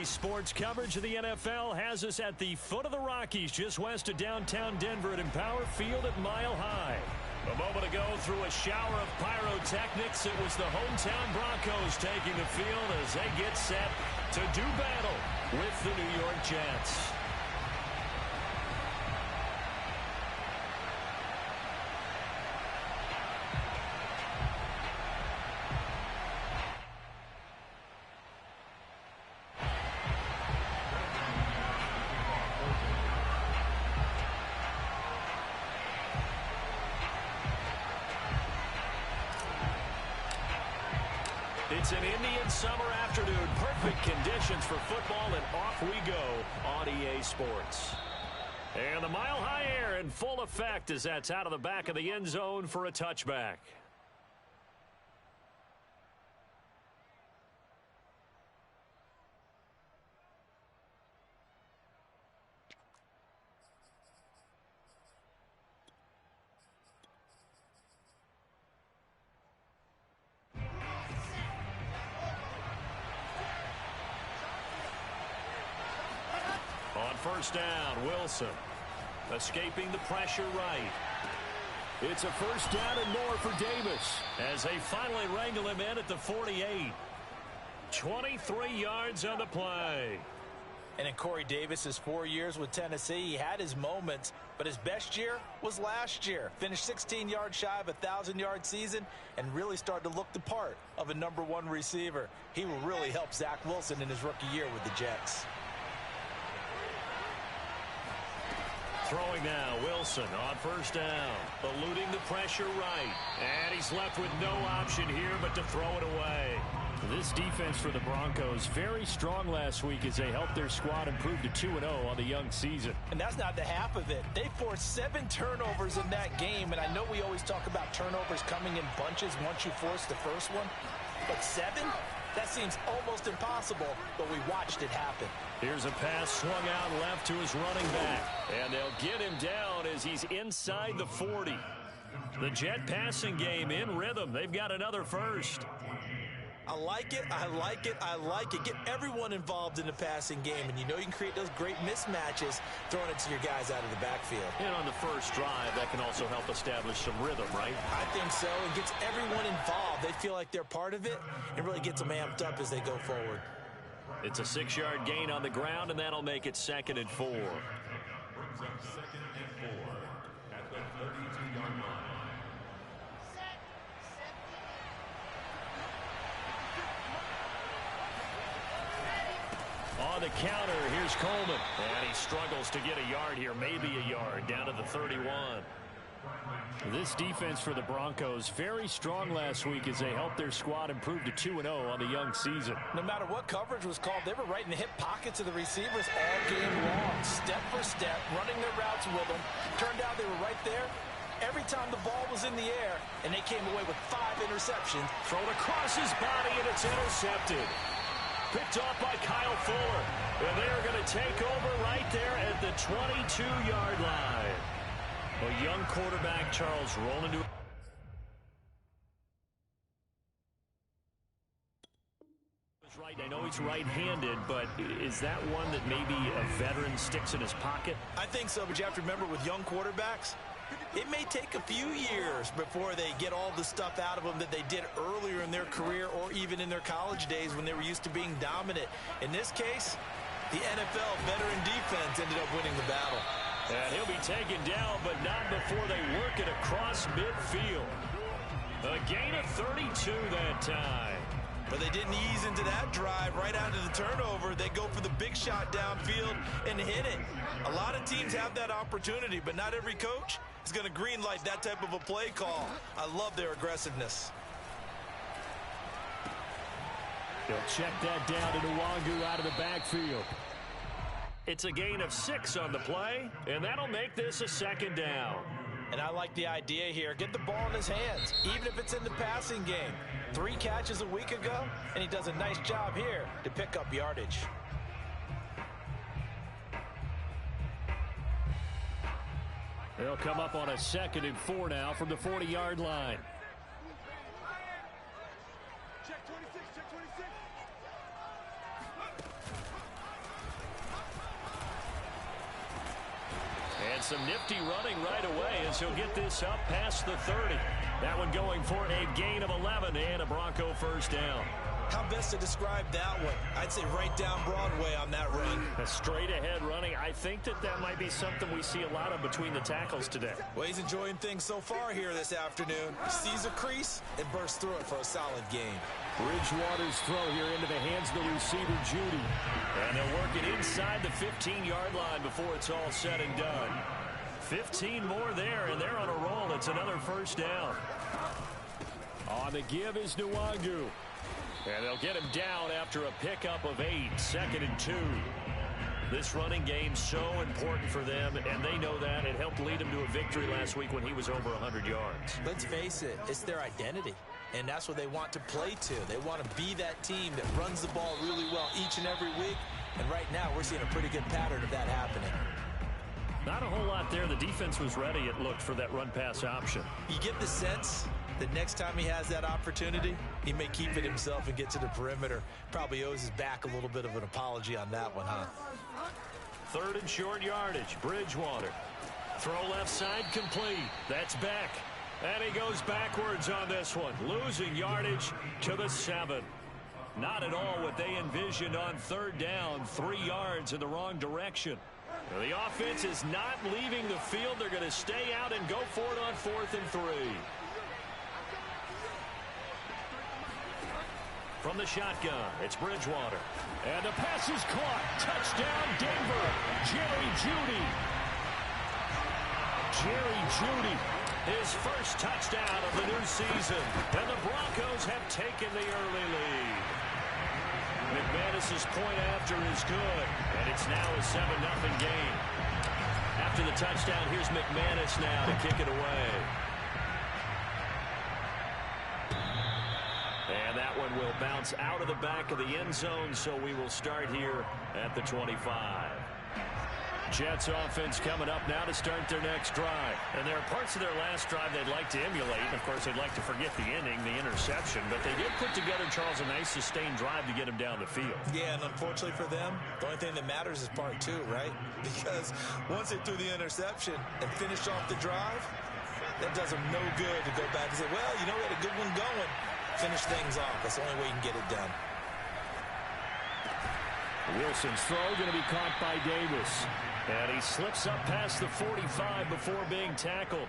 Sports coverage of the NFL has us at the foot of the Rockies, just west of downtown Denver at Empower Field at Mile High. A moment ago, through a shower of pyrotechnics, it was the hometown Broncos taking the field as they get set to do battle with the New York Jets. It's an Indian summer afternoon. Perfect conditions for football, and off we go on EA Sports. And the Mile High air in full effect as that's out of the back of the end zone for a touchback. First down, Wilson. Escaping the pressure right. It's a first down and more for Davis as they finally wrangle him in at the 48. 23 yards on the play. And in Corey Davis's 4 years with Tennessee, he had his moments, but his best year was last year. Finished 16 yards shy of a 1,000-yard season and really started to look the part of a #1 receiver. He will really help Zach Wilson in his rookie year with the Jets. Throwing now, Wilson on first down, eluding the pressure right. And he's left with no option here but to throw it away. This defense for the Broncos, very strong last week as they helped their squad improve to 2-0 on the young season. And that's not the half of it. They forced 7 turnovers in that game, and I know we always talk about turnovers coming in bunches once you force the first one, but 7? That seems almost impossible, but we watched it happen. Here's a pass swung out left to his running back. And they'll get him down as he's inside the 40. The Jet passing game in rhythm. They've got another first. I like it, I like it, I like it. Get everyone involved in the passing game, and you know you can create those great mismatches throwing it to your guys out of the backfield. And on the first drive, that can also help establish some rhythm, right? I think so. It gets everyone involved. They feel like they're part of it, and really gets them amped up as they go forward. It's a 6-yard gain on the ground, and that'll make it 2nd and 4. Brings up 2nd and 4 at the 32-yard line. On the counter, here's Coleman. And he struggles to get a yard here, maybe a yard, down to the 31. This defense for the Broncos, very strong last week as they helped their squad improve to 2-0 on the young season. No matter what coverage was called, they were right in the hip pockets of the receivers all game long, step for step, running their routes with them. Turned out they were right there every time the ball was in the air, and they came away with 5 interceptions. Thrown across his body, and it's intercepted. Picked off by Kyle Fuller. And they are going to take over right there at the 22-yard line. A young quarterback, Charles, rolling to... I know he's right-handed, but is that one that maybe a veteran sticks in his pocket? I think so, but you have to remember with young quarterbacks, it may take a few years before they get all the stuff out of them that they did earlier in their career or even in their college days when they were used to being dominant. In this case, the NFL veteran defense ended up winning the battle. And he'll be taken down, but not before they work it across midfield. A gain of 32 that time. But they didn't ease into that drive right out of the turnover. They go for the big shot downfield and hit it. A lot of teams have that opportunity, but not every coach is going to greenlight that type of a play call. I love their aggressiveness. They'll check that down to Nwangu out of the backfield. It's a gain of 6 on the play, and that'll make this a 2nd down. And I like the idea here. Get the ball in his hands, even if it's in the passing game. 3 catches a week ago, and he does a nice job here to pick up yardage. They'll come up on a 2nd and 4 now from the 40-yard line. some nifty running right away as he'll get this up past the 30. That one going for a gain of 11 and a Bronco first down. How best to describe that one? I'd say right down Broadway on that run. A straight ahead running. I think that might be something we see a lot of between the tackles today. Well, he's enjoying things so far here this afternoon. Sees a crease and bursts through it for a solid gain. Bridgewater's throw here into the hands of the receiver, Judy. And they'll work it inside the 15-yard line before it's all said and done. 15 more there, and they're on a roll. It's another first down. On the give is Nwangu. And they'll get him down after a pickup of 8, 2nd and 2. This running game's so important for them, and they know that. It helped lead them to a victory last week when he was over 100 yards. Let's face it, it's their identity, and that's what they want to play to. They want to be that team that runs the ball really well each and every week, and right now we're seeing a pretty good pattern of that happening. Not a whole lot there. The defense was ready, it looked, for that run-pass option. You get the sense that next time he has that opportunity, he may keep it himself and get to the perimeter. Probably owes his back a little bit of an apology on that one, huh? 3rd and short yardage. Bridgewater. Throw left side complete. That's Beck. And he goes backwards on this one. Losing yardage to the 7. Not at all what they envisioned on 3rd down. 3 yards in the wrong direction. Now, the offense is not leaving the field. They're going to stay out and go for it on 4th and 3. From the shotgun, it's Bridgewater. And the pass is caught. Touchdown, Denver. Jerry Jeudy. Jerry Jeudy. His first touchdown of the new season. And the Broncos have taken the early lead. McManus's point after is good. And it's now a 7-0 game. After the touchdown, here's McManus now to kick it away. And that one will bounce out of the back of the end zone, so we will start here at the 25. Jets offense coming up now to start their next drive. And there are parts of their last drive they'd like to emulate. And, of course, they'd like to forget the inning, the interception. But they did put together, Charles, a nice sustained drive to get him down the field. Yeah, and unfortunately for them, the only thing that matters is part 2, right? Because once they threw the interception and finished off the drive, that does them no good to go back and say, well, you know, we had a good one going. Finish things off. That's the only way you can get it done. Wilson's throw going to be caught by Davis. And he slips up past the 45 before being tackled.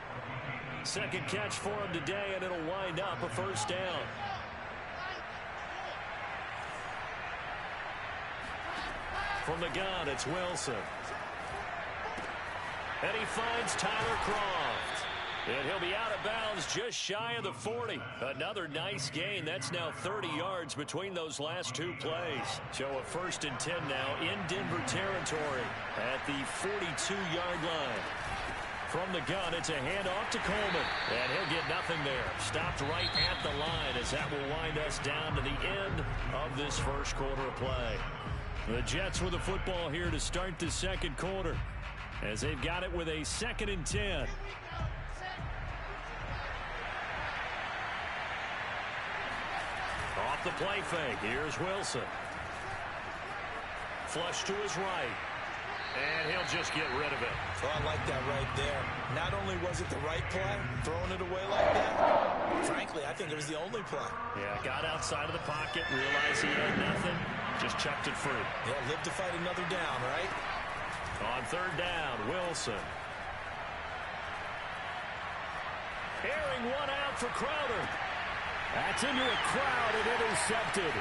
Second catch for him today, and it'll wind up a first down. From the gun, it's Wilson. And he finds Tyler Kroft. And he'll be out of bounds just shy of the 40. Another nice gain. That's now 30 yards between those last 2 plays. So a 1st and 10 now in Denver territory at the 42-yard line. From the gun, it's a handoff to Coleman. And he'll get nothing there. Stopped right at the line as that will wind us down to the end of this first quarter of play. The Jets with the football here to start the second quarter as they've got it with a 2nd and 10. Off the play fake. Here's Wilson. Flush to his right. And he'll just get rid of it. Well, I like that right there. Not only was it the right play, throwing it away like that, frankly, I think it was the only play. Yeah, got outside of the pocket, realized he had nothing, just chucked it free. Yeah, live to fight another down, right? On 3rd down, Wilson. Airing one out for Crowder. That's into a crowd and intercepted.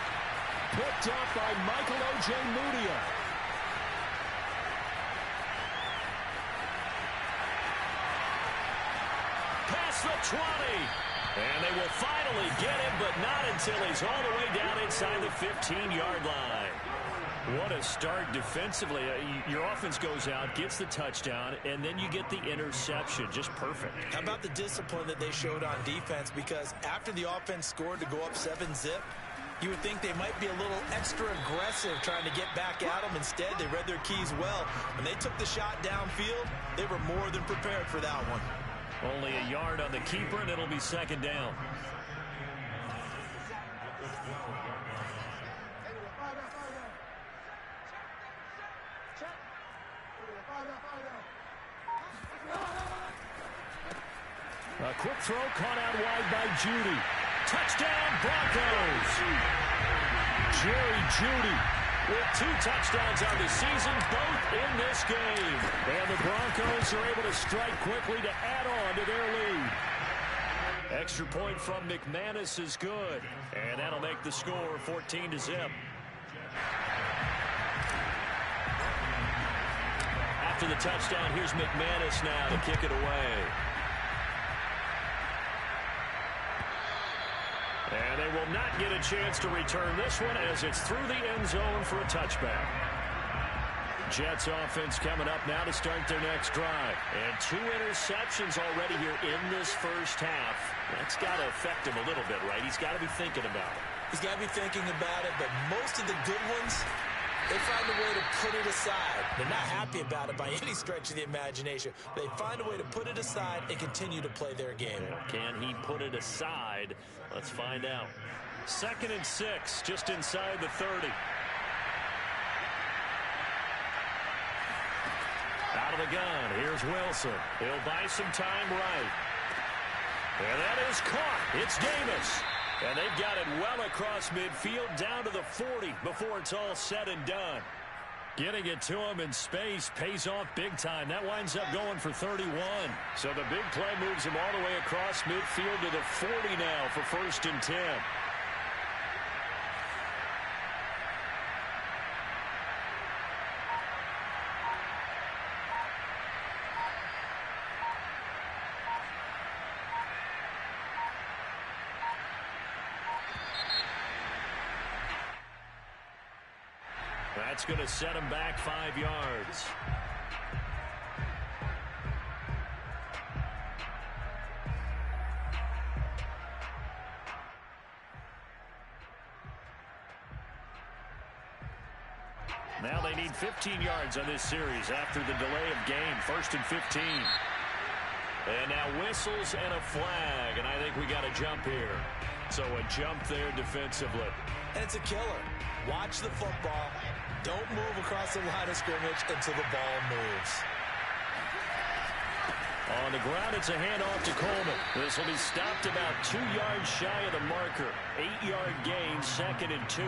Picked up by Michael O.J. Mudia. Past the 20. And they will finally get him, but not until he's all the way down inside the 15-yard line. What a start defensively. Your offense goes out, gets the touchdown, and then you get the interception. Just perfect. How about the discipline that they showed on defense? Because after the offense scored to go up 7-zip, you would think they might be a little extra aggressive trying to get back at them. Instead, they read their keys well. When they took the shot downfield, they were more than prepared for that one. Only a yard on the keeper, and it'll be 2nd down. A quick throw caught out wide by Judy. Touchdown, Broncos! Jerry Judy with 2 touchdowns on the season, both in this game. And the Broncos are able to strike quickly to add on to their lead. Extra point from McManus is good. And that'll make the score 14-0. After the touchdown, here's McManus now to kick it away. And they will not get a chance to return this one as it's through the end zone for a touchback. Jets offense coming up now to start their next drive. And 2 interceptions already here in this first half. That's got to affect him a little bit, right? He's got to be thinking about it. He's got to be thinking about it, but most of the good ones, they find a way to put it aside. They're not happy about it by any stretch of the imagination. They find a way to put it aside and continue to play their game. Can he put it aside? Let's find out. 2nd and 6, just inside the 30. Out of the gun, here's Wilson. He'll buy some time right. And that is caught. It's Davis. And they've got it well across midfield down to the 40 before it's all said and done. Getting it to him in space pays off big time. That winds up going for 31. So the big play moves him all the way across midfield to the 40 now for 1st and 10. That's going to set him back 5 yards. Now they need 15 yards on this series after the delay of game. 1st and 15. And now whistles and a flag, and I think we got a jump here. So a jump there defensively. And it's a killer. Watch the football. Don't move across the line of scrimmage until the ball moves. On the ground, it's a handoff to Coleman. This will be stopped about 2 yards shy of the marker. 8-yard gain, 2nd and 2.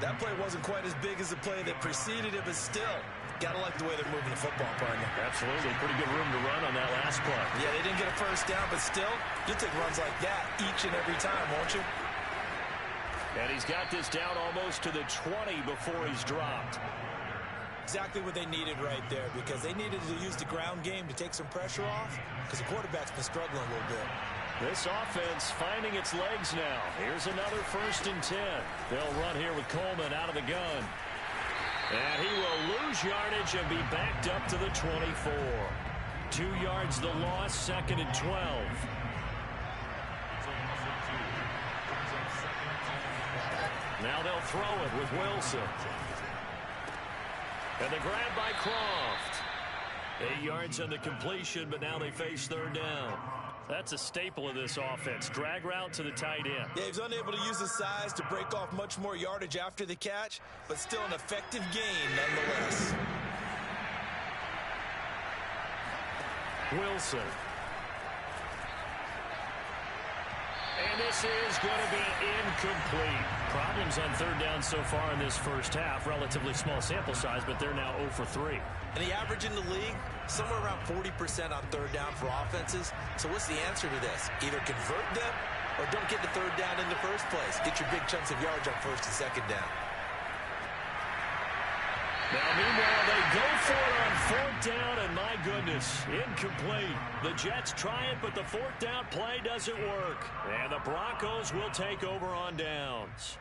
That play wasn't quite as big as the play that preceded it, but still, gotta like the way they're moving the football, partner. Absolutely. Pretty good room to run on that last play. Yeah, they didn't get a first down, but still, you'll take runs like that each and every time, won't you? And he's got this down almost to the 20 before he's dropped. Exactly what they needed right there, because they needed to use the ground game to take some pressure off, because the quarterback's been struggling a little bit. This offense finding its legs now. Here's another 1st and 10. They'll run here with Coleman out of the gun. And he will lose yardage and be backed up to the 24. 2 yards the loss, 2nd and 12. Now they'll throw it with Wilson. And the grab by Croft. 8 yards on the completion, but now they face 3rd down. That's a staple of this offense. Drag route to the tight end. Yeah, he's unable to use his size to break off much more yardage after the catch, but still an effective gain nonetheless. Wilson. And this is going to be incomplete. Problems on 3rd down so far in this first half. Relatively small sample size, but they're now 0 for 3. And the average in the league, somewhere around 40% on 3rd down for offenses. So what's the answer to this? Either convert them or don't get the 3rd down in the first place. Get your big chunks of yards on 1st and 2nd down. Now, meanwhile, they go for it on 4th down, and my goodness, incomplete. The Jets try it, but the 4th down play doesn't work. And the Broncos will take over on downs.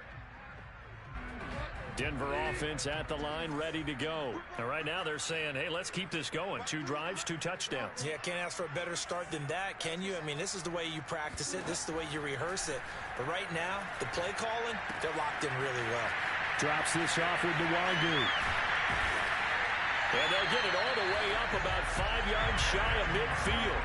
Denver offense at the line, ready to go. And right now they're saying, hey, let's keep this going. 2 drives, 2 touchdowns. Yeah, can't ask for a better start than that, can you? I mean, this is the way you practice it. This is the way you rehearse it. But right now, the play calling, they're locked in really well. Drops this off with Nwangu. And they'll get it all the way up about 5 yards shy of midfield.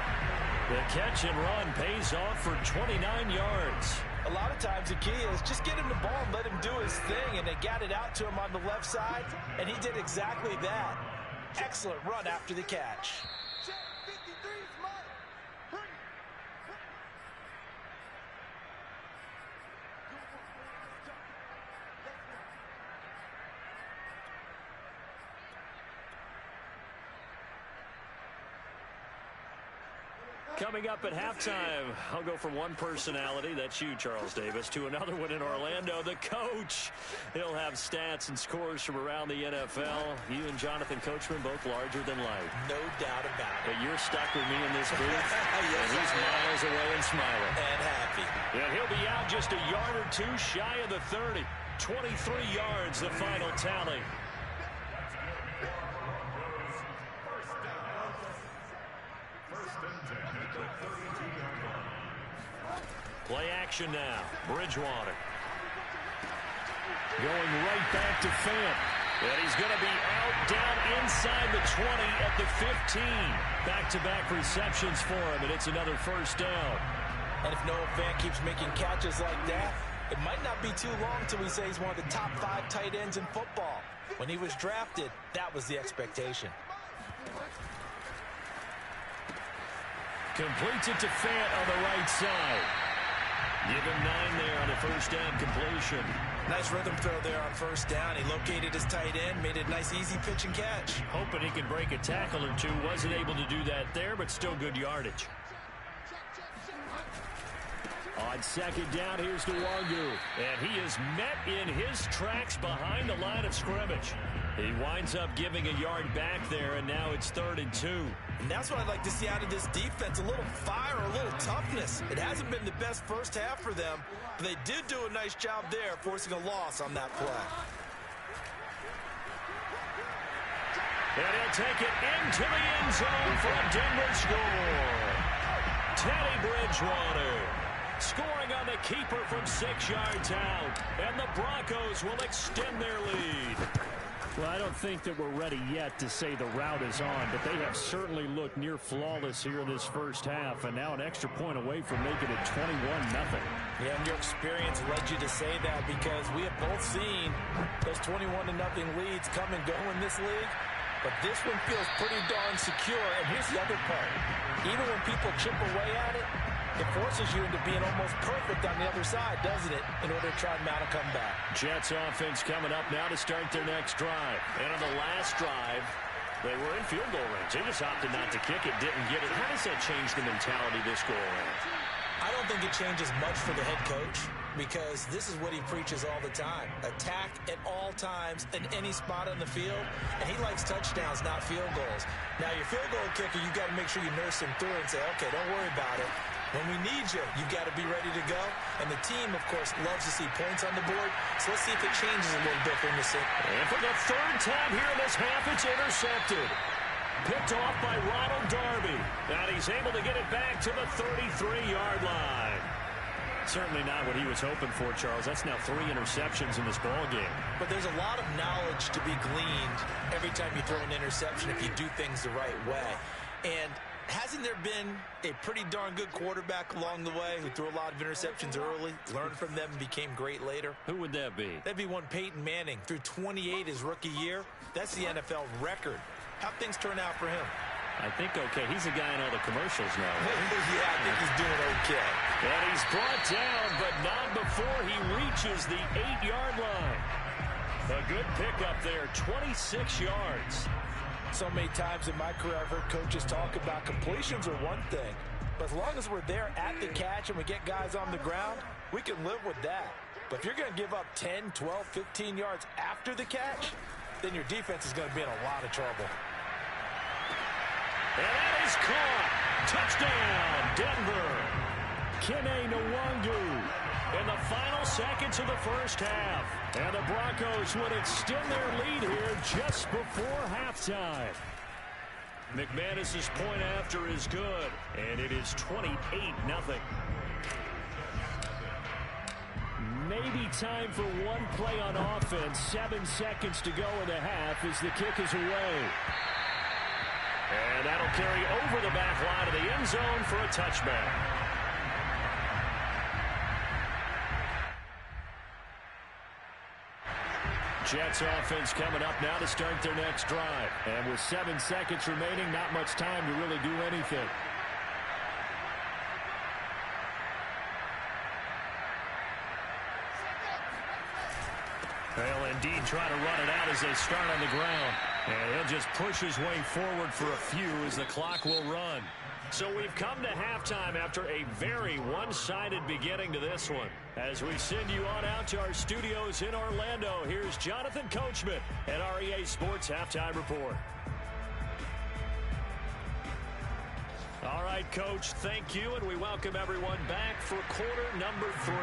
The catch and run pays off for 29 yards. A lot of times the key is just get him the ball and let him do his thing, and they got it out to him on the left side, and he did exactly that. Excellent run after the catch. Coming up at halftime, I'll go from one personality, that's you, Charles Davis, to another one in Orlando, the coach. He'll have stats and scores from around the NFL. You and Jonathan Coachman both larger than life. No doubt about it. But you're stuck with me in this booth, yes, and he's miles away and smiling. And happy. Yeah, he'll be out just a yard or two shy of the 30. 23 yards, the final tally. Play action now. Bridgewater. Going right back to Fant. And he's going to be out down inside the 20 at the 15. Back-to-back receptions for him, and it's another first down. And if Noah Fant keeps making catches like that, it might not be too long till we say he's one of the top 5 tight ends in football. When he was drafted, that was the expectation. Completes it to Fant on the right side. Give him 9 there on the first down completion. Nice rhythm throw there on first down. He located his tight end, made it a nice easy pitch and catch. Hoping he could break a tackle or two. Wasn't able to do that there, but still good yardage. On second down, here's Nwangu. And he is met in his tracks behind the line of scrimmage. He winds up giving a yard back there, and now it's 3rd and 2. And that's what I'd like to see out of this defense, a little fire, a little toughness. It hasn't been the best first half for them, but they did do a nice job there, forcing a loss on that play. And he'll take it into the end zone for a Denver score. Teddy Bridgewater scoring on the keeper from 6 yards out. And the Broncos will extend their lead. Well, I don't think that we're ready yet to say the route is on, but they have certainly looked near flawless here in this first half, and now an extra point away from making it 21-0. Yeah, and your experience led you to say that because we have both seen those 21-0 leads come and go in this league, but this one feels pretty darn secure. And here's the other part. Even when people chip away at it, it forces you into being almost perfect on the other side, doesn't it, in order to try and mount a comeback. Jets offense coming up now to start their next drive. And on the last drive, they were in field goal range. They just opted not to kick it, didn't get it. How does that change the mentality this go around? I don't think it changes much for the head coach because this is what he preaches all the time. Attack at all times in any spot on the field, and he likes touchdowns, not field goals. Now, your field goal kicker, you got to make sure you nurse him through and say, okay, don't worry about it. When we need you, you've got to be ready to go. And the team, of course, loves to see points on the board. So let's see if it changes a little bit from this. And for the 3rd time here in this half, it's intercepted. Picked off by Ronald Darby. And he's able to get it back to the 33-yard line. Certainly not what he was hoping for, Charles. That's now 3 interceptions in this ball game. But there's a lot of knowledge to be gleaned every time you throw an interception if you do things the right way. And hasn't there been a pretty darn good quarterback along the way who threw a lot of interceptions early, learned from them, and became great later? Who would that be? That'd be one Peyton Manning. Threw 28 his rookie year. That's the NFL record. How'd things turn out for him? I think okay. He's a guy in all the commercials now. Yeah, I think he's doing okay. And he's brought down, but not before he reaches the 8-yard line. A good pickup there, 26 yards. So many times in my career, I've heard coaches talk about completions are one thing. But as long as we're there at the catch and we get guys on the ground, we can live with that. But if you're going to give up 10, 12, 15 yards after the catch, then your defense is going to be in a lot of trouble. And that is caught. Touchdown, Denver. Kene Nwangu in the final seconds of the first half. And the Broncos would extend their lead here just before halftime. McManus's point after is good, and it is 28-0. Maybe time for one play on offense. 7 seconds to go in the half as the kick is away. And that'll carry over the back line of the end zone for a touchback. Jets offense coming up now to start their next drive. And with 7 seconds remaining, not much time to really do anything. They'll indeed try to run it out as they start on the ground. And he'll just push his way forward for a few as the clock will run. So we've come to halftime after a very one-sided beginning to this one. As we send you on out to our studios in Orlando, here's Jonathan Coachman at REA Sports Halftime Report. All right, Coach, thank you, and we welcome everyone back for quarter number 3.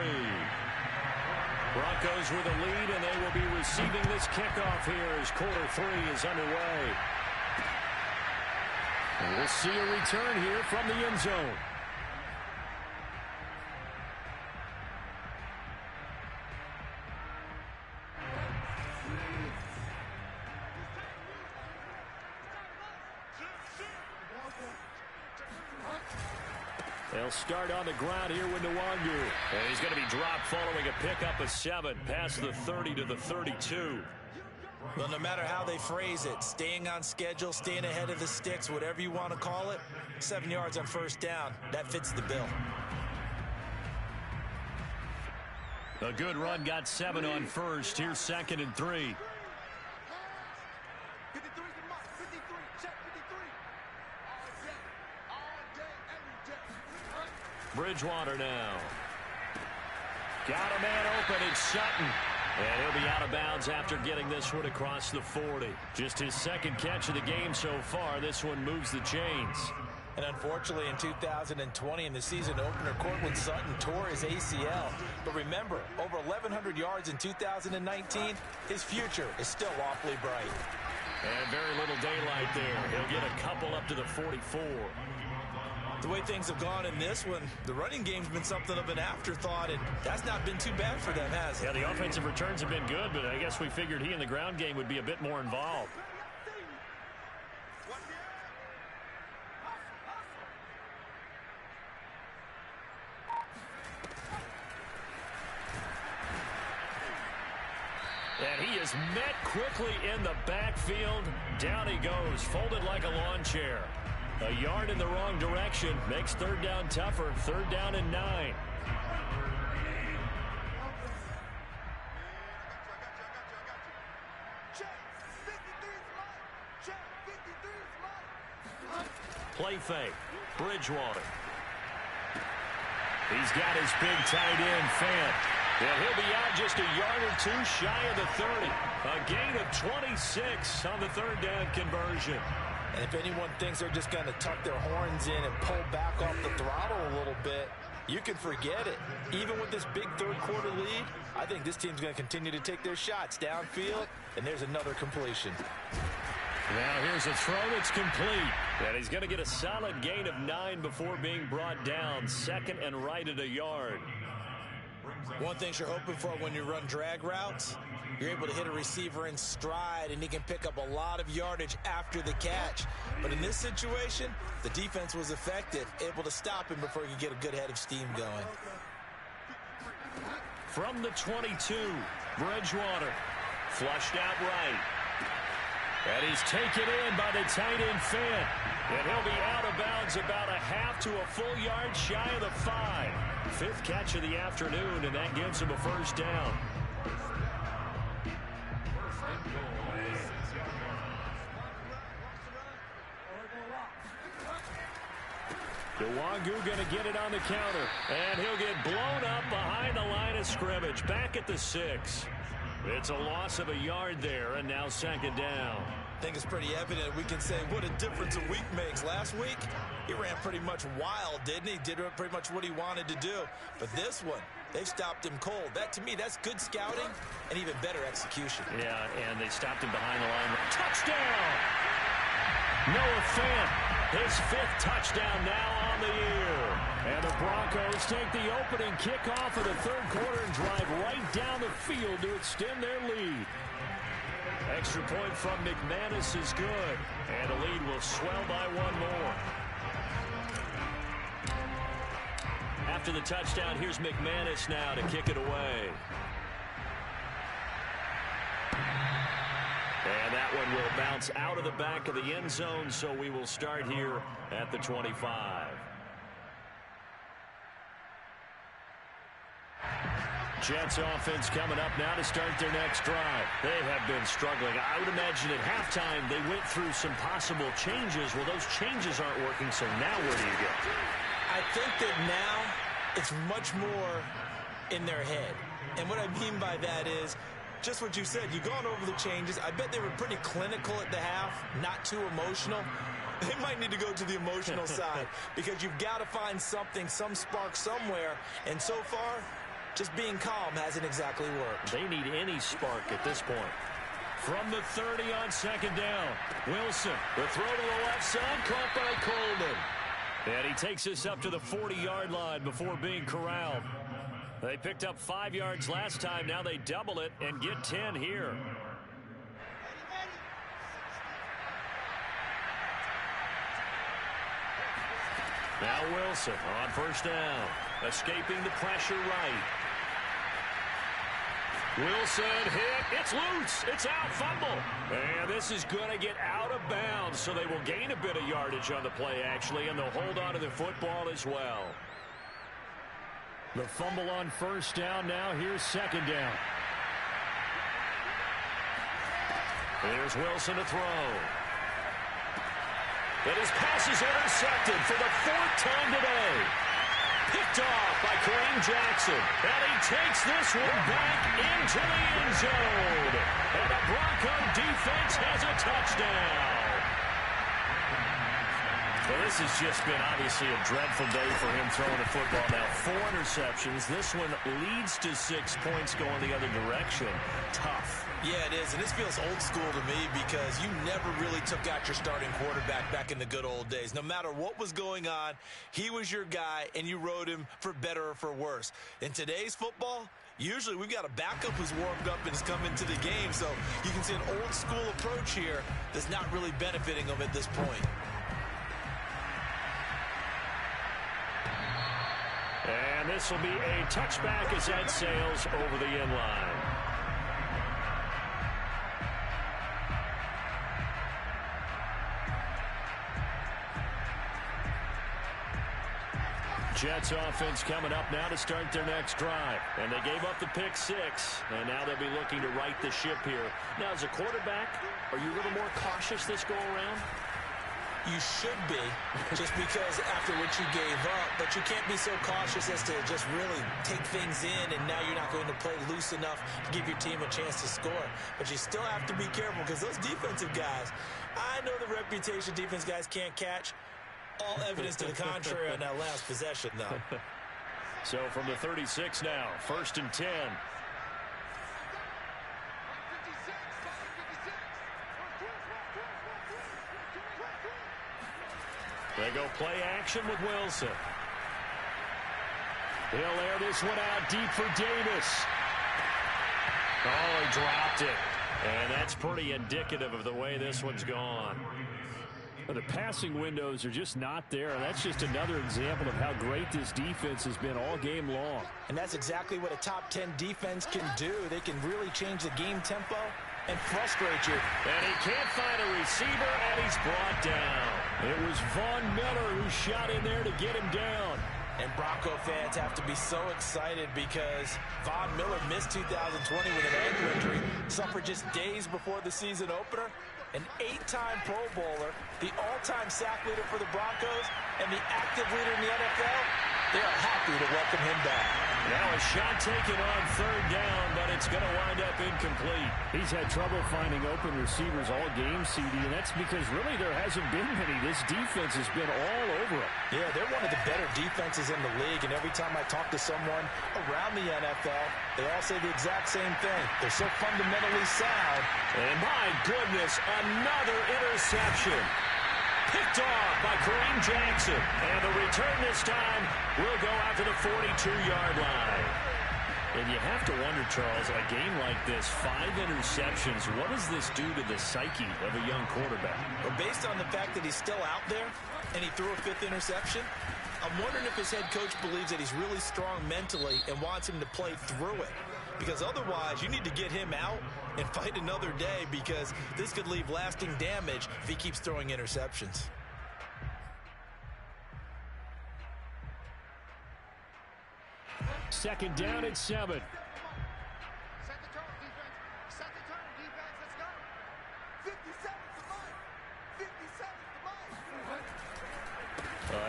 Broncos with a lead, and they will be receiving this kickoff here as quarter 3 is underway. And we'll see a return here from the end zone. They'll start on the ground here with Nwangu. And he's going to be dropped following a pickup of 7 past the 30 to the 32. Well, no matter how they phrase it, staying on schedule, staying ahead of the sticks, whatever you want to call it, 7 yards on first down, that fits the bill. A good run, got 7 on first. Here's 2nd and 3. Bridgewater now. Got a man open. It's Sutton. And he'll be out of bounds after getting this one across the 40. Just his 2nd catch of the game so far. This one moves the chains. And unfortunately, in 2020, in the season opener, Cortland Sutton tore his ACL. But remember, over 1,100 yards in 2019, his future is still awfully bright. And very little daylight there. He'll get a couple up to the 44. The way things have gone in this one, the running game's been something of an afterthought, and that's not been too bad for them, has it? Yeah, the offensive returns have been good, but I guess we figured he in the ground game would be a bit more involved. And he is met quickly in the backfield. Down he goes, folded like a lawn chair. A yard in the wrong direction makes 3rd down tougher. 3rd down and 9. Play fake. Bridgewater. He's got his big tight end, Fant. Yeah, he'll be out just a yard or 2 shy of the 30. A gain of 26 on the 3rd down conversion. And if anyone thinks they're just going to tuck their horns in and pull back off the throttle a little bit, you can forget it. Even with this big 3rd quarter lead, I think this team's going to continue to take their shots downfield, and there's another completion. Now here's a throw that's complete. And he's going to get a solid gain of 9 before being brought down. 2nd and right at a yard. One thing you're hoping for when you run drag routes, you're able to hit a receiver in stride, and he can pick up a lot of yardage after the catch. But in this situation, the defense was effective, able to stop him before he could get a good head of steam going. From the 22, Bridgewater flushed out right. And he's taken in by the tight end Fant. And he'll be out of bounds about a half to a full yard shy of the 5. 5th catch of the afternoon, and that gives him a 1st down. Nwangu going to get it on the counter, and he'll get blown up behind the line of scrimmage. Back at the 6. It's a loss of a yard there, and now 2nd down. I think it's pretty evident we can say what a difference a week makes. Last week, he ran pretty much wild, didn't he? Did pretty much what he wanted to do. But this one, they've stopped him cold. That, to me, that's good scouting and even better execution. Yeah, and they stopped him behind the line. Touchdown! Noah Fant, his 5th touchdown now on the year. And the Broncos take the opening kickoff of the 3rd quarter and drive right down the field to extend their lead. Extra point from McManus is good, and the lead will swell by 1 more. After the touchdown, here's McManus now to kick it away. And that one will bounce out of the back of the end zone, so we will start here at the 25. Jets offense coming up now to start their next drive. They have been struggling. I would imagine at halftime they went through some possible changes. Well, those changes aren't working, so now where do you go? I think that now it's much more in their head. And what I mean by that is just what you said. You've gone over the changes. I bet they were pretty clinical at the half, not too emotional. They might need to go to the emotional side because you've got to find something, some spark somewhere. And so far, just being calm hasn't exactly worked. They need any spark at this point. From the 30 on second down, Wilson, the throw to the left side, caught by Coleman. And he takes us up to the 40-yard line before being corralled. They picked up 5 yards last time. Now they double it and get 10 here. Now Wilson on first down. Escaping the pressure right. Wilson hit. It's loose. It's out. Fumble. And this is going to get out of bounds, so they will gain a bit of yardage on the play, actually, and they'll hold on to the football as well. The fumble on first down now. Here's second down. Here's Wilson to throw. And his pass is intercepted for the 4th time today. Picked off by Kareem Jackson. And he takes this one back into the end zone. And the Bronco defense has a touchdown. Well, this has just been obviously a dreadful day for him throwing the football. Now 4 interceptions. This one leads to 6 points going the other direction. Tough. Yeah, it is, and this feels old school to me because you never really took out your starting quarterback back in the good old days. No matter what was going on, he was your guy, and you rode him for better or for worse. In today's football, usually we've got a backup who's warmed up and has come into the game, so you can see an old school approach here that's not really benefiting them at this point. And this will be a touchback as that sails over the end line. Jets offense coming up now to start their next drive. And they gave up the pick 6. And now they'll be looking to right the ship here. Now, as a quarterback, are you a little more cautious this go-around? You should be, just because after what you gave up. But you can't be so cautious as to just really take things in, and now you're not going to play loose enough to give your team a chance to score. But you still have to be careful because those defensive guys, I know the reputation defense guys can't catch. All evidence to the contrary on that last possession, though. So from the 36 now, 1st and 10. They go play action with Wilson. He'll air this one out deep for Davis. Oh, he dropped it. And that's pretty indicative of the way this one's gone. The passing windows are just not there. And that's just another example of how great this defense has been all game long. And that's exactly what a top 10 defense can do. They can really change the game tempo and frustrate you. And he can't find a receiver, and he's brought down. It was Von Miller who shot in there to get him down. And Bronco fans have to be so excited because Von Miller missed 2020 with an ankle injury, suffered just days before the season opener. An 8-time Pro Bowler, the all-time sack leader for the Broncos, and the active leader in the NFL. They are happy to welcome him back. Now a shot taken on 3rd down, but it's going to wind up incomplete. He's had trouble finding open receivers all game, CD, and that's because really there hasn't been many. This defense has been all over him. Yeah, they're one of the better defenses in the league, and every time I talk to someone around the NFL, they all say the exact same thing. They're so fundamentally sound. And my goodness, another interception. Picked off by Kareem Jackson. And the return this time will go out to the 42-yard line. And you have to wonder, Charles, a game like this, 5 interceptions, what does this do to the psyche of a young quarterback? Well, based on the fact that he's still out there and he threw a 5th interception, I'm wondering if his head coach believes that he's really strong mentally and wants him to play through it. Because otherwise, you need to get him out and fight another day because this could leave lasting damage if he keeps throwing interceptions. Second down at 7.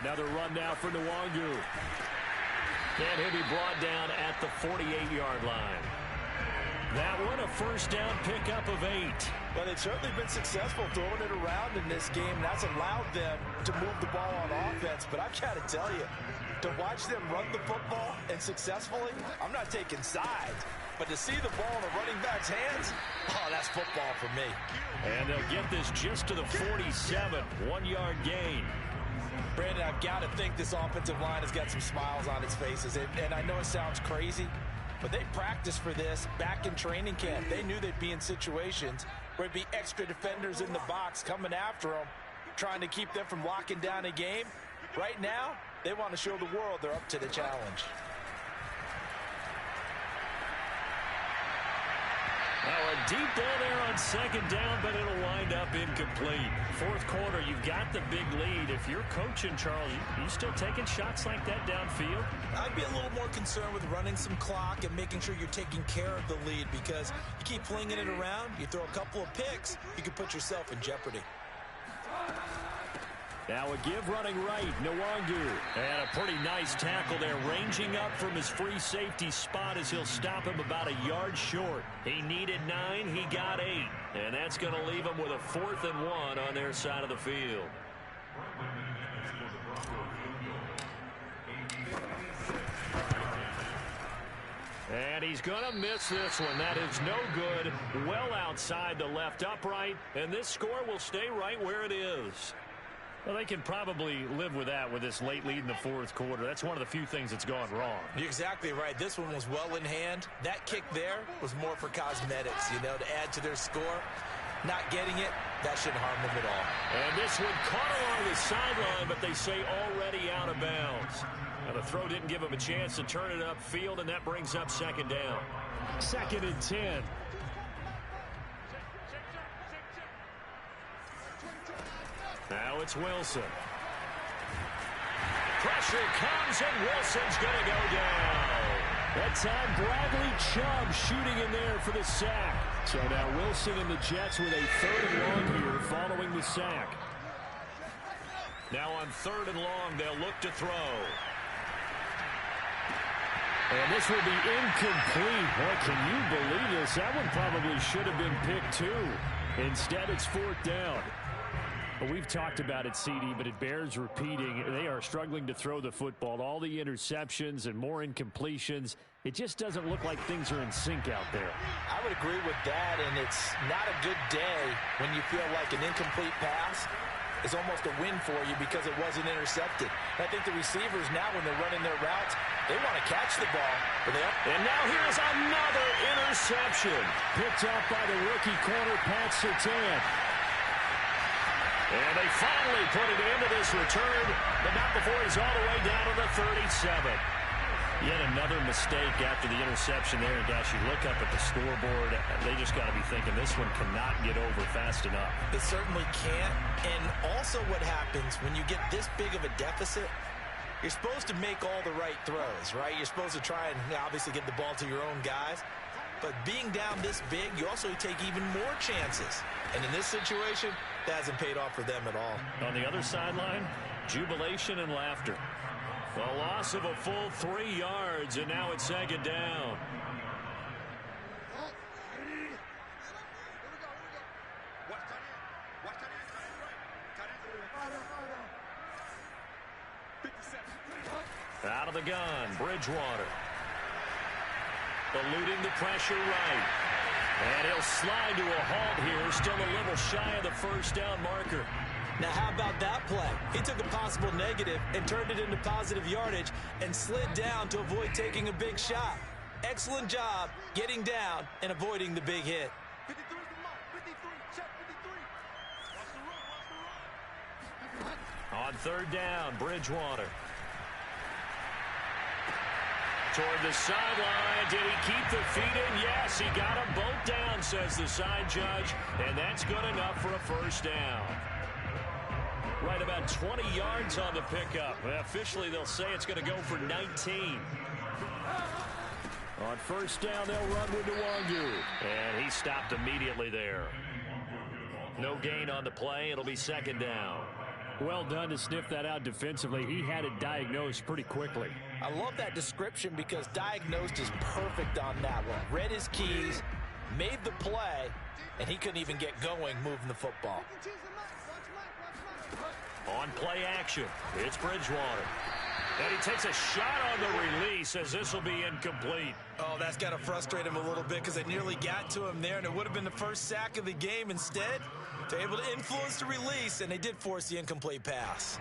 Another run now for Nwangu. And he'll be brought down at the 48-yard line. That one, a first down pickup of 8. Well, they've certainly been successful throwing it around in this game. That's allowed them to move the ball on offense. But I've got to tell you, to watch them run the football and successfully, I'm not taking sides. But to see the ball in the running back's hands, oh, that's football for me. And they'll get this just to the 47, 1-yard gain. Brandon, I've got to think this offensive line has got some smiles on its faces. And I know it sounds crazy, but they practiced for this back in training camp. They knew they'd be in situations where it'd be extra defenders in the box coming after them, trying to keep them from locking down a game. Right now, they want to show the world they're up to the challenge. Well, a deep ball there on second down, but it'll wind up incomplete. Fourth quarter, you've got the big lead. If you're coaching, Charles, you still taking shots like that downfield? I'd be a little more concerned with running some clock and making sure you're taking care of the lead, because you keep flinging it around, you throw a couple of picks, you can put yourself in jeopardy. Now a give running right, Nwangu. And a pretty nice tackle there, ranging up from his free safety spot as he'll stop him about a yard short. He needed 9, he got 8. And that's going to leave him with a 4th and 1 on their side of the field. And he's going to miss this one. That is no good. Well outside the left upright. And this score will stay right where it is. Well, they can probably live with that with this late lead in the fourth quarter. That's one of the few things that's gone wrong. You're exactly right. This one was well in hand. That kick there was more for cosmetics, to add to their score. Not getting it, that shouldn't harm them at all. And this one caught along the sideline, but they say already out of bounds. Now, the throw didn't give him a chance to turn it upfield, and that brings up second down. 2nd and 10. Now it's Wilson. Pressure comes, and Wilson's going to go down. That time, Bradley Chubb shooting in there for the sack. So now Wilson and the Jets with a 3rd and long here following the sack. Now on 3rd and long, they'll look to throw. And this will be incomplete. Boy, can you believe this? That one probably should have been picked too. Instead, it's 4th down. Well, we've talked about it, CD, but it bears repeating. They are struggling to throw the football. All the interceptions and more incompletions. It just doesn't look like things are in sync out there. I would agree with that, and it's not a good day when you feel like an incomplete pass is almost a win for you because it wasn't intercepted. And I think the receivers now, when they're running their routes, they want to catch the ball. And now here's another interception. Picked up by the rookie corner, Pat Surtain. And they finally put it into this return, but not before he's all the way down to the 37. Yet another mistake after the interception there. And gosh, you look up at the scoreboard, they just got to be thinking this one cannot get over fast enough. It certainly can't. And also what happens when you get this big of a deficit, you're supposed to make all the right throws, right? You're supposed to try and obviously get the ball to your own guys. But being down this big, you also take even more chances. And in this situation, that hasn't paid off for them at all. On the other sideline, jubilation and laughter. A loss of a full 3 yards, and now it's 2nd down. Out of the gun, Bridgewater. Eluding the pressure right. And he'll slide to a halt here, still a little shy of the first down marker. Now, how about that play? He took a possible negative and turned it into positive yardage and slid down to avoid taking a big shot. Excellent job getting down and avoiding the big hit. On 3rd down, Bridgewater. Toward the sideline. Did he keep the feet in? Yes, he got them both down, says the side judge. And that's good enough for a first down. Right about 20 yards on the pickup. Well, officially, they'll say it's going to go for 19. On 1st down, they'll run with Nwangu. And he stopped immediately there. No gain on the play. It'll be 2nd down. Well done to sniff that out defensively. He had it diagnosed pretty quickly. I love that description because diagnosed is perfect on that one. Read his keys, made the play, and he couldn't even get going moving the football. On play action, it's Bridgewater. And he takes a shot on the release as this will be incomplete. Oh, that's got to frustrate him a little bit because they nearly got to him there, and it would have been the first sack of the game. Instead, they're able to influence the release, and they did force the incomplete pass.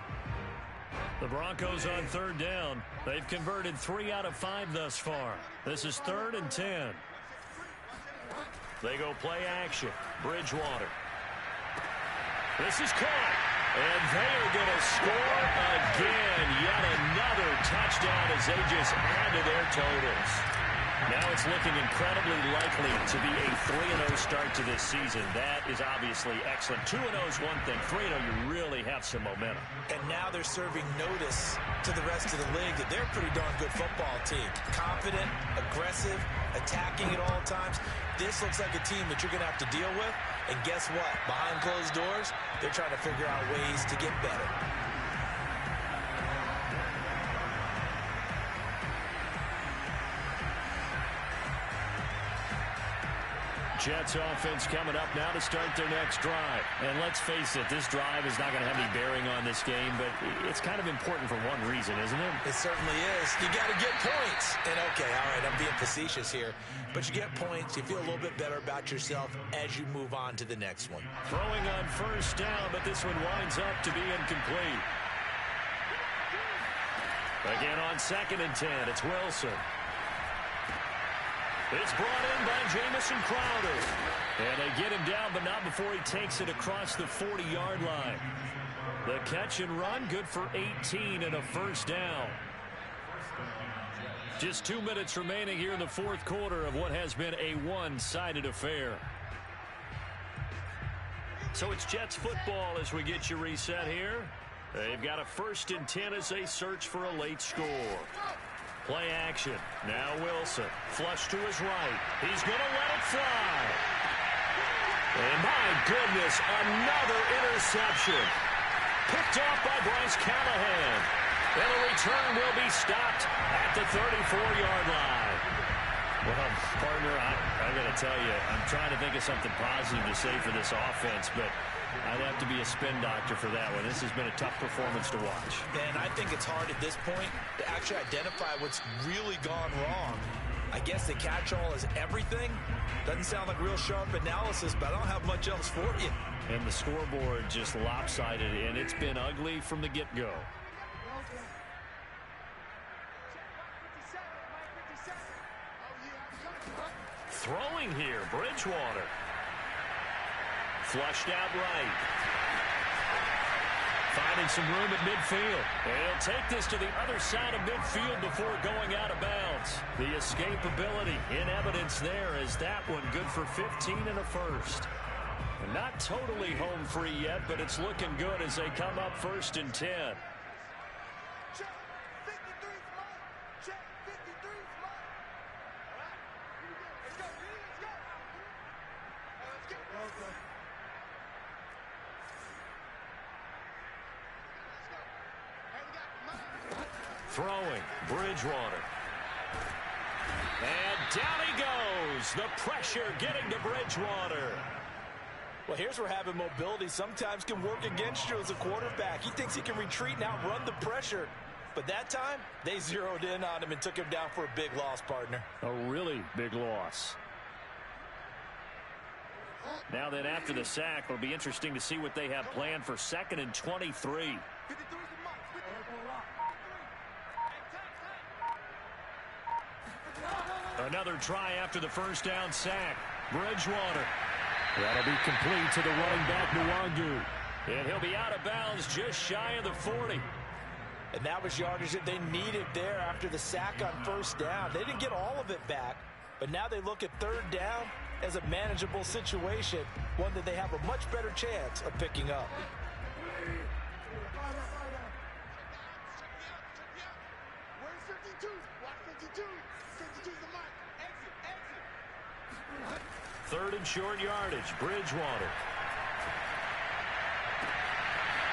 The Broncos on third down. They've converted 3 out of 5 thus far. This is 3rd and 10. They go play action. Bridgewater. This is caught. And they are going to score again. Yet another touchdown as they just add to their totals. Now it's looking incredibly likely to be a 3-0 start to this season. That is obviously excellent. 2-0 is one thing. 3-0, you really have some momentum. And now they're serving notice to the rest of the league that they're a pretty darn good football team. Confident, aggressive, attacking at all times. This looks like a team that you're going to have to deal with. And guess what? Behind closed doors, they're trying to figure out ways to get better. Jets offense coming up now to start their next drive. And let's face it, this drive is not going to have any bearing on this game, but it's kind of important for one reason, isn't it? It certainly is. You got to get points. And okay, all right, I'm being facetious here, but you get points, you feel a little bit better about yourself as you move on to the next one. Throwing on first down, but this one winds up to be incomplete. Again on 2nd and 10, it's Wilson. It's brought in by Jamison Crowder. And they get him down, but not before he takes it across the 40-yard line. The catch and run, good for 18 and a first down. Just 2 minutes remaining here in the 4th quarter of what has been a one-sided affair. So it's Jets football as we get you reset here. They've got a 1st and 10 as they search for a late score. Play action. Now Wilson. Flush to his right. He's going to let it fly. And my goodness, another interception. Picked off by Bryce Callahan. And the return will be stopped at the 34-yard line. Well, partner, I got to tell you, I'm trying to think of something positive to say for this offense, but I'd have to be a spin doctor for that one. This has been a tough performance to watch. And I think it's hard at this point to actually identify what's really gone wrong. I guess the catch-all is everything. Doesn't sound like real sharp analysis, but I don't have much else for you. And the scoreboard just lopsided, and it's been ugly from the get-go. Throwing here, Bridgewater. Flushed out right. Finding some room at midfield. And he'll take this to the other side of midfield before going out of bounds. The escapability in evidence there as that one good for 15 and a first. And not totally home free yet, but it's looking good as they come up 1st and 10. Throwing, Bridgewater. And down he goes. The pressure getting to Bridgewater. Well, here's where having mobility sometimes can work against you as a quarterback. He thinks he can retreat and outrun the pressure. But that time, they zeroed in on him and took him down for a big loss, partner. A really big loss. Now then, after the sack, it'll be interesting to see what they have planned for 2nd and 23. Another try after the first down sack. Bridgewater. That'll be complete to the running back, Nwangu. And he'll be out of bounds just shy of the 40. And that was yardage that they needed there after the sack on first down. They didn't get all of it back, but now they look at 3rd down as a manageable situation, one that they have a much better chance of picking up. Third and short yardage, Bridgewater.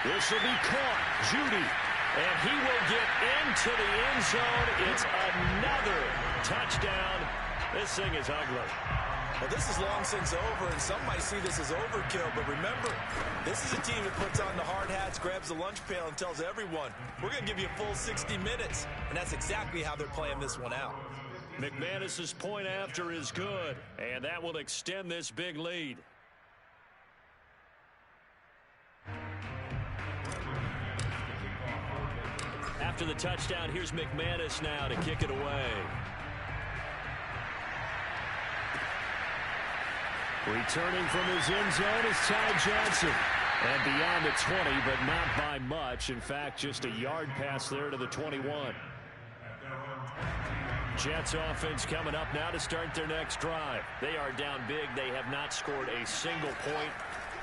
This will be caught. Judy. And he will get into the end zone. It's another touchdown. This thing is ugly. Well, this is long since over, and some might see this as overkill. But remember, this is a team that puts on the hard hats, grabs the lunch pail, and tells everyone, we're going to give you a full 60 minutes. And that's exactly how they're playing this one out. McManus's point after is good, and that will extend this big lead. After the touchdown, here's McManus now to kick it away. Returning from his end zone is Ty Johnson. And beyond the 20, but not by much. In fact, just a yard pass there to the 21. Jets offense coming up now to start their next drive. They are down big. They have not scored a single point.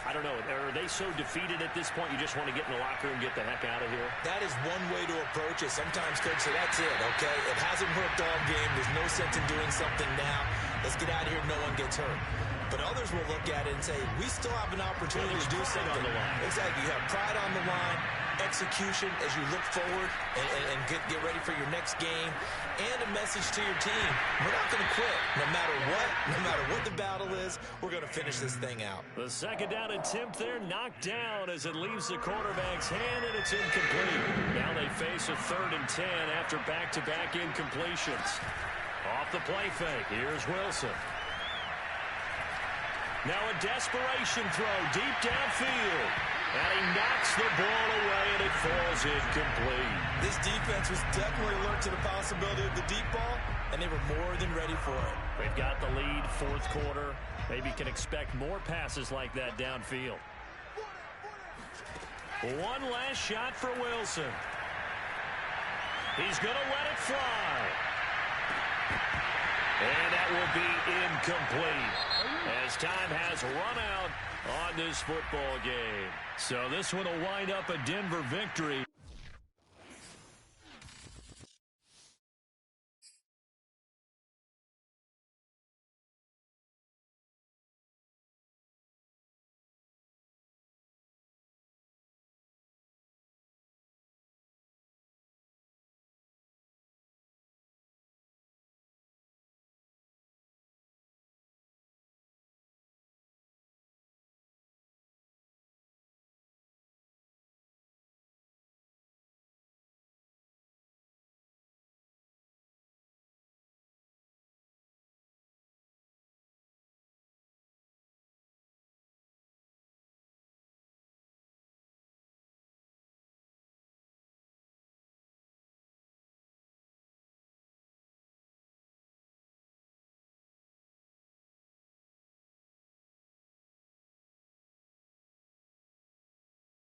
I don't know. Are they so defeated at this point you just want to get in the locker room and get the heck out of here? That is one way to approach it. Sometimes, Coach, say that's it, okay? It hasn't worked all game. There's no sense in doing something now. Let's get out of here. No one gets hurt. But others will look at it and say, we still have an opportunity to do something. On the line. Exactly. You have pride on the line, execution as you look forward and get ready for your next game, and a message to your team. We're not going to quit. No matter what the battle is, we're going to finish this thing out. The second down attempt there knocked down as it leaves the quarterback's hand, and it's incomplete. Now they face a 3rd and 10 after back-to-back incompletions. Off the play fake. Here's Wilson. Now a desperation throw deep downfield. And he knocks the ball away, and it falls incomplete. This defense was definitely alert to the possibility of the deep ball, and they were more than ready for it. They've got the lead, 4th quarter. Maybe can expect more passes like that downfield. One last shot for Wilson. He's going to let it fly. And that will be incomplete as time has run out on this football game. So this one will wind up a Denver victory.